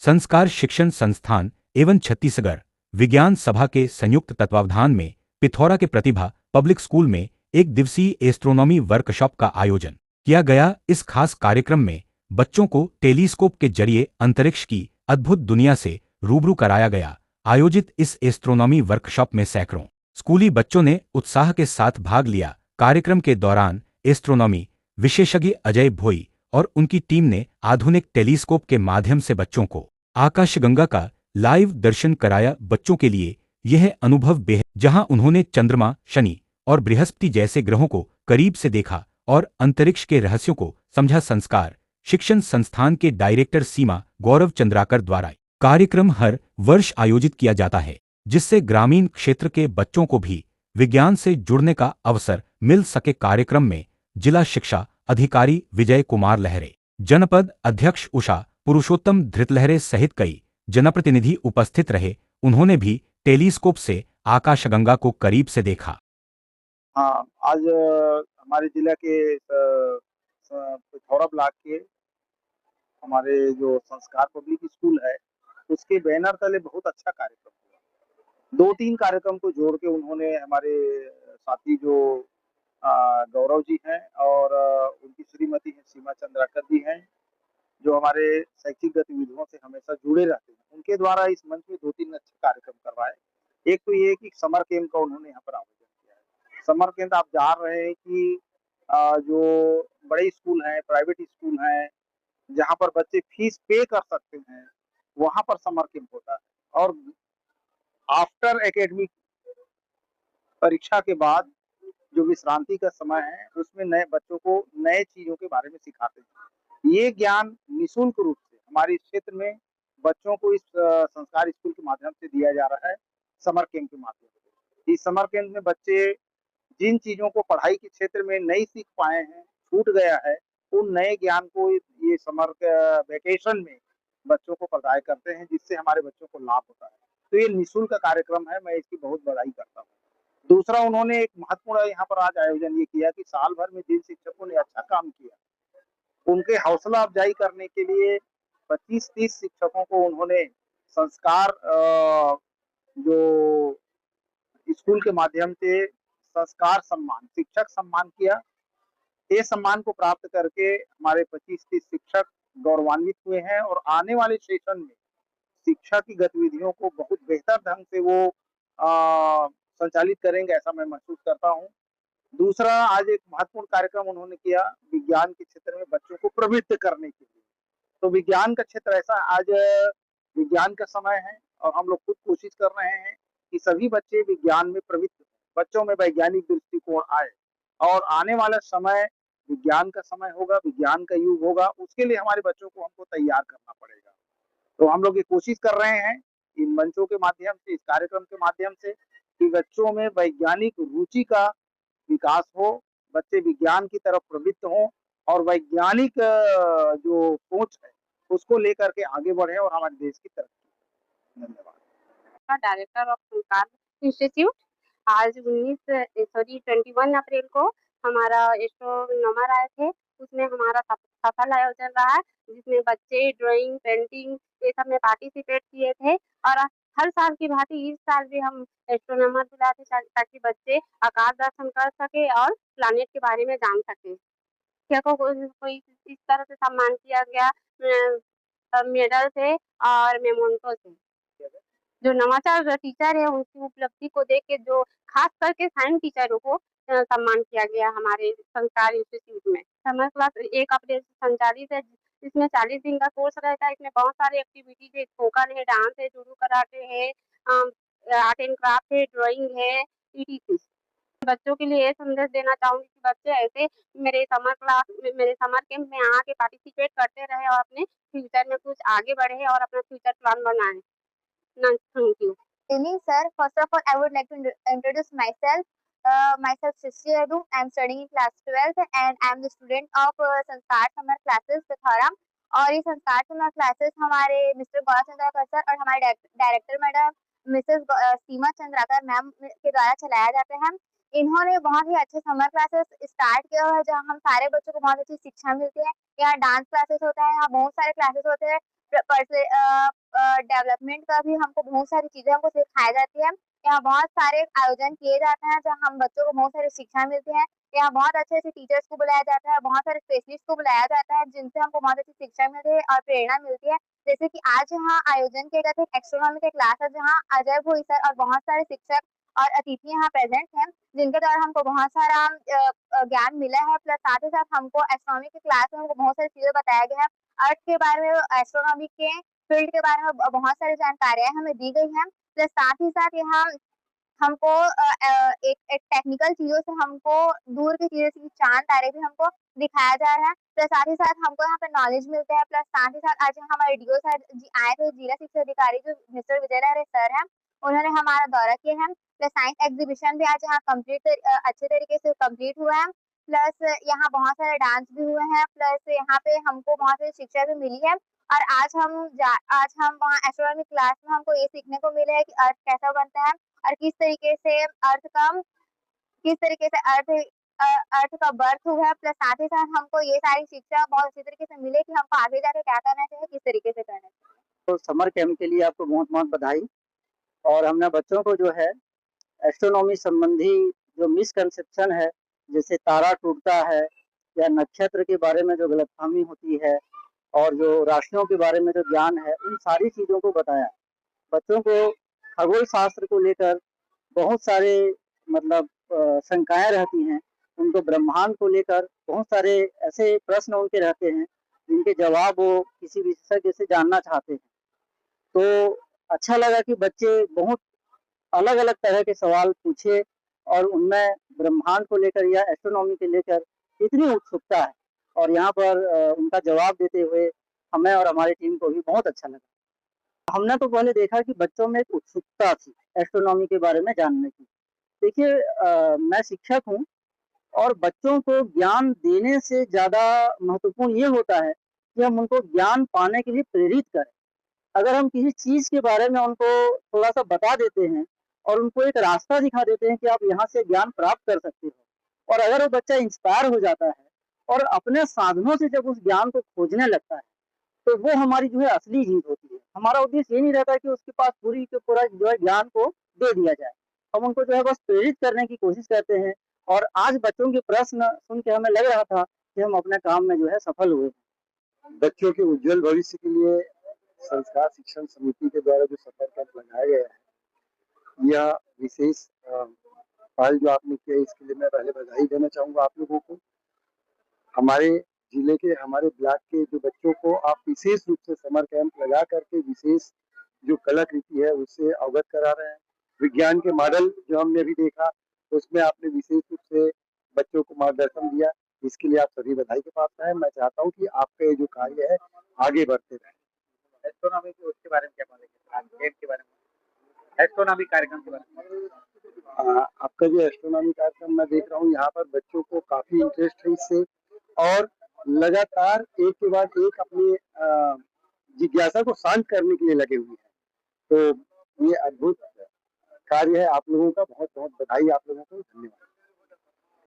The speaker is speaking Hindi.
संस्कार शिक्षण संस्थान एवं छत्तीसगढ़ विज्ञान सभा के संयुक्त तत्वावधान में पिथौरा के प्रतिभा पब्लिक स्कूल में एक दिवसीय एस्ट्रोनॉमी वर्कशॉप का आयोजन किया गया। इस खास कार्यक्रम में बच्चों को टेलीस्कोप के जरिए अंतरिक्ष की अद्भुत दुनिया से रूबरू कराया गया। आयोजित इस एस्ट्रोनॉमी वर्कशॉप में सैकड़ों स्कूली बच्चों ने उत्साह के साथ भाग लिया। कार्यक्रम के दौरान एस्ट्रोनॉमी विशेषज्ञ अजय भोई और उनकी टीम ने आधुनिक टेलीस्कोप के माध्यम से बच्चों को आकाशगंगा का लाइव दर्शन कराया। बच्चों के लिए यह अनुभव बेहद, जहां उन्होंने चंद्रमा, शनि और बृहस्पति जैसे ग्रहों को करीब से देखा और अंतरिक्ष के रहस्यों को समझा। संस्कार शिक्षण संस्थान के डायरेक्टर सीमा गौरव चंद्राकर द्वारा कार्यक्रम हर वर्ष आयोजित किया जाता है, जिससे ग्रामीण क्षेत्र के बच्चों को भी विज्ञान से जुड़ने का अवसर मिल सके। कार्यक्रम में जिला शिक्षा अधिकारी विजय कुमार लहरे, जनपद अध्यक्ष उषा पुरुषोत्तम धृतलहरे सहित कई जनप्रतिनिधि उपस्थित रहे। उन्होंने भी टेलीस्कोप से आकाशगंगा को करीब से देखा। हाँ, आज हमारे जिला के पिथौरा ब्लॉक के हमारे जो संस्कार पब्लिक स्कूल है, उसके बैनर तले बहुत अच्छा कार्यक्रम हुआ। 2-3 कार्यक्रम को जोड़ के उन्होंने हमारे साथी जो गौरव जी हैं और उनकी श्रीमती हैं सीमा चंद्राकर जी हैं, जो हमारे शैक्षिक गतिविधियों से हमेशा जुड़े रहते हैं। उनके द्वारा इस मंच में 2-3 अच्छे कार्यक्रम करवाए। एक तो ये कि समर कैंप का उन्होंने यहाँ पर आयोजन किया है। समर कैंप आप जान रहे हैं कि जो बड़े स्कूल हैं, प्राइवेट स्कूल हैं, जहाँ पर बच्चे फीस पे कर सकते हैं, वहाँ पर समर कैंप होता है। और आफ्टर एकेडमिक परीक्षा के बाद जो विश्रांति का समय है, उसमें नए बच्चों को नए चीज़ों के बारे में सिखाते हैं। ये ज्ञान निःशुल्क रूप से हमारे इस क्षेत्र में बच्चों को इस संस्कार स्कूल के माध्यम से दिया जा रहा है, समर कैंप के माध्यम से। इस समर कैंप में बच्चे जिन चीज़ों को पढ़ाई के क्षेत्र में नहीं सीख पाए हैं, छूट गया है, उन नए ज्ञान को ये समर वैकेशन में बच्चों को प्रदाय करते हैं, जिससे हमारे बच्चों को लाभ होता है। तो ये निःशुल्क कार्यक्रम है, मैं इसकी बहुत बड़ाई करता हूँ। दूसरा, उन्होंने एक महत्वपूर्ण यहाँ पर आज आयोजन ये किया कि साल भर में जिन शिक्षकों ने अच्छा काम किया, उनके हौसला अफजाई करने के लिए 25-30 शिक्षकों को उन्होंने संस्कार जो स्कूल के माध्यम से संस्कार सम्मान, शिक्षक सम्मान किया। ये सम्मान को प्राप्त करके हमारे 25-30 शिक्षक गौरवान्वित हुए हैं और आने वाले सेशन में शिक्षा की गतिविधियों को बहुत बेहतर ढंग से वो संचालित करेंगे, ऐसा मैं महसूस करता हूँ। दूसरा, आज एक महत्वपूर्ण कार्यक्रम उन्होंने किया विज्ञान के क्षेत्र में बच्चों को प्रवृत्त करने के लिए। तो विज्ञान का क्षेत्र ऐसा, आज विज्ञान का समय है और हम लोग खुद कोशिश कर रहे हैं कि सभी बच्चे विज्ञान में प्रवृत्त, बच्चों में वैज्ञानिक दृष्टिकोण आए और आने वाला समय विज्ञान का समय होगा, विज्ञान का युग होगा। उसके लिए हमारे बच्चों को हमको तैयार करना पड़ेगा। तो हम लोग ये कोशिश कर रहे हैं इन मंचों के माध्यम से, इस कार्यक्रम के माध्यम से, कि बच्चों में वैज्ञानिक रुचि का विकास हो, बच्चे विज्ञान की तरफ प्रवृत्त हों और वैज्ञानिक जो सोच है उसको लेकर के आगे बढ़े और हमारे देश की तरक्की। धन्यवाद। डायरेक्टर ऑफ संस्कार इंस्टीट्यूट। आज 21 अप्रैल को हमारा एस्ट्रोनॉमर आए थे, उसमें हमारा सफल आयोजन रहा, जिसमें बच्चे ड्राइंग, पेंटिंग ये सब में पार्टिसिपेट किए थे। और हर साल की भांति इस साल भी हम एस्ट्रोनॉमर बुलाए थे ताकि बच्चे आकाश दर्शन कर सके और प्लानिट के बारे में जान सके। शिक्षकों को कोई इस तरह से सम्मान किया गया, मेडल से और मेमोंटो से। जो नवाचार टीचर है उनकी उपलब्धि को देख के जो खास करके साइंस टीचरों को सम्मान किया गया हमारे संस्कार इंस्टीट्यूट में। समर क्लास 1 अप्रैल से संचालित है, इसमें 40 दिन का कोर्स रहता है। इसमें बहुत सारे एक्टिविटीज है, स्पोकन है, डांस है, जुडो कराटे है, आर्ट एंड क्राफ्ट है, ड्राइंग है, ईटीसी। बच्चों के लिए ये संदेश देना चाहूंगी कि बच्चे ऐसे मेरे समर कैंप में आके पार्टिसिपेट करते रहे और अपने फ्यूचर में कुछ आगे बढ़े और अपना फ्यूचर प्लान बनाए। Thank you. Good evening, sir. First of all, I would like to introduce myself. Myself, Srishti Adu. I am studying in class 12th and I am the student of संस्कार समर क्लासेस पिथौरा। और ये संस्कार समर क्लासेस हमारे मिस्टर गौरव चंद्राकर सर और हमारे डायरेक्टर मैडम मिसेस सीमा चंद्राकर मैम के द्वारा चलाया जाते हैं। इन्होंने बहुत ही अच्छे समर क्लासेस स्टार्ट किया है, जहाँ हम सारे बच्चों को बहुत अच्छी शिक्षा मिलती है। यहाँ डांस क्लासेस होता है, यहाँ बहुत सारे क्लासेस होते हैं डेवलपमेंट का भी हमको बहुत सारी चीज़ें हमको सिखाई जाती है। यहाँ बहुत सारे आयोजन किए जाते हैं जहाँ हम बच्चों को बहुत सारी शिक्षा मिलती है। यहाँ बहुत अच्छे-अच्छे टीचर्स को बुलाया जाता है, बहुत सारे स्पेशलिस्ट को बुलाया जाता है जिनसे हमको बहुत अच्छी शिक्षा मिलती है और प्रेरणा मिलती है। जैसे कि आज यहाँ आयोजन किया गया था एक एस्ट्रोनॉमी का क्लास है जहाँ अजय भोई सर और बहुत सारे शिक्षक और अतिथि यहाँ प्रेज़ेंट हैं, जिनके द्वारा हमको बहुत सारा ज्ञान मिला है। प्लस साथ ही साथ हमको एस्ट्रोनॉमी की क्लास में हमको बहुत सारी चीज़ें बताया गया है। अर्थ के बारे में, एस्ट्रोनॉमी के फील्ड के बारे में बहुत सारी जानकारियाँ हमें दी गई हैं। प्लस साथ ही साथ यहाँ हमको एक टेक्निकल चीज़ों से हमको दूर की चीज़ें जैसे कि चाँद-तारे भी हमको दिखाया जा रहा है। प्लस साथ ही साथ हमको यहाँ पे नॉलेज मिलता है। प्लस साथ ही साथ आज यहाँ हमारे डीओ सर जी आए थे, जिला शिक्षा अधिकारी जो मिस्टर विजय लहरे सर हैं, उन्होंने हमारा दौरा किया है। प्लस साइंस एग्ज़िबिशन भी आज यहाँ अच्छे तरीके से कंप्लीट हुआ है। प्लस यहाँ बहुत सारे डांस भी हुए हैं। प्लस यहाँ पे हमको बहुत सारी शिक्षा भी मिली है। और आज हम वहाँ एस्ट्रोनॉमी क्लास में हमको ये सीखने को मिला है कि अर्थ कैसा बनता है और किस तरीके से अर्थ का बर्थ हुआ है। प्लस साथ ही साथ हमको ये सारी शिक्षा बहुत अच्छी तरीके से मिले कि हमको आगे जाके क्या करना चाहिए, किस तरीके से करना चाहिए। तो समर कैंप के लिए आपको बहुत-बहुत बधाई। और हमने बच्चों को जो है एस्ट्रोनॉमी संबंधी जो मिसकंसेप्शन है, जैसे तारा टूटता है या नक्षत्र के बारे में जो गलतफ़हमी होती है और जो राशियों के बारे में जो ज्ञान है, उन सारी चीज़ों को बताया। बच्चों को खगोल शास्त्र को लेकर बहुत सारे मतलब शंकाएँ रहती हैं। उनको ब्रह्मांड को लेकर बहुत सारे ऐसे प्रश्न उनके रहते हैं, जिनके जवाब वो किसी विशेषज्ञ से जानना चाहते हैं। तो अच्छा लगा कि बच्चे बहुत अलग-अलग तरह के सवाल पूछे और उनमें ब्रह्मांड को लेकर या एस्ट्रोनॉमी को लेकर इतनी उत्सुकता है और यहाँ पर उनका जवाब देते हुए हमें और हमारी टीम को भी बहुत अच्छा लगा। हमने तो पहले देखा कि बच्चों में एक उत्सुकता थी एस्ट्रोनॉमी के बारे में जानने की। देखिए मैं शिक्षक हूँ और बच्चों को ज्ञान देने से ज़्यादा महत्वपूर्ण ये होता है कि हम उनको ज्ञान पाने के लिए प्रेरित करें। अगर हम किसी चीज़ के बारे में उनको थोड़ा-सा बता देते हैं और उनको एक रास्ता दिखा देते हैं कि आप यहाँ से ज्ञान प्राप्त कर सकते हो और अगर वो बच्चा इंस्पायर हो जाता है और अपने साधनों से जब उस ज्ञान को खोजने लगता है, तो वो हमारी जो है असली जीत होती है। हमारा उद्देश्य ये नहीं रहता कि उसके पास पूरी के पूरा जो है ज्ञान को दे दिया जाए। हम उनको जो है बस प्रेरित करने की कोशिश करते हैं और आज बच्चों के प्रश्न सुन के हमें लग रहा था कि हम अपने काम में जो है सफल हुए। बच्चों के उज्जवल भविष्य के लिए संस्कार शिक्षण समिति के द्वारा जो सफर कैंप लगाया गया है, यह विशेष पहल जो आपने किया है, इसके लिए मैं पहले बधाई देना चाहूँगा आप लोगों को। हमारे जिले के, हमारे ब्लॉक के जो बच्चों को आप विशेष रूप से समर कैंप लगा करके विशेष जो कलाकृति है उससे अवगत करा रहे हैं। विज्ञान के मॉडल जो हमने अभी देखा, उसमें आपने विशेष रूप से बच्चों को मार्गदर्शन दिया। इसके लिए आप सभी बधाई के पात्र हैं। मैं चाहता हूँ कि आपका ये जो कार्य है आगे बढ़ते रहे। एस्ट्रोनॉमी के उसके बारे में क्या बोलेंगे? कैंप के बारे में, एस्ट्रोनॉमी कार्यक्रम के बारे में। आपका जो एस्ट्रोनॉमी कार्यक्रम मैं देख रहा हूँ, यहाँ पर बच्चों को काफ़ी इंटरेस्ट है इससे और लगातार एक के बाद एक अपनी जिज्ञासा को शांत करने के लिए लगे हुए हैं। तो ये अद्भुत कार्य है। आप लोगों का बहुत-बहुत बधाई, आप लोगों को धन्यवाद।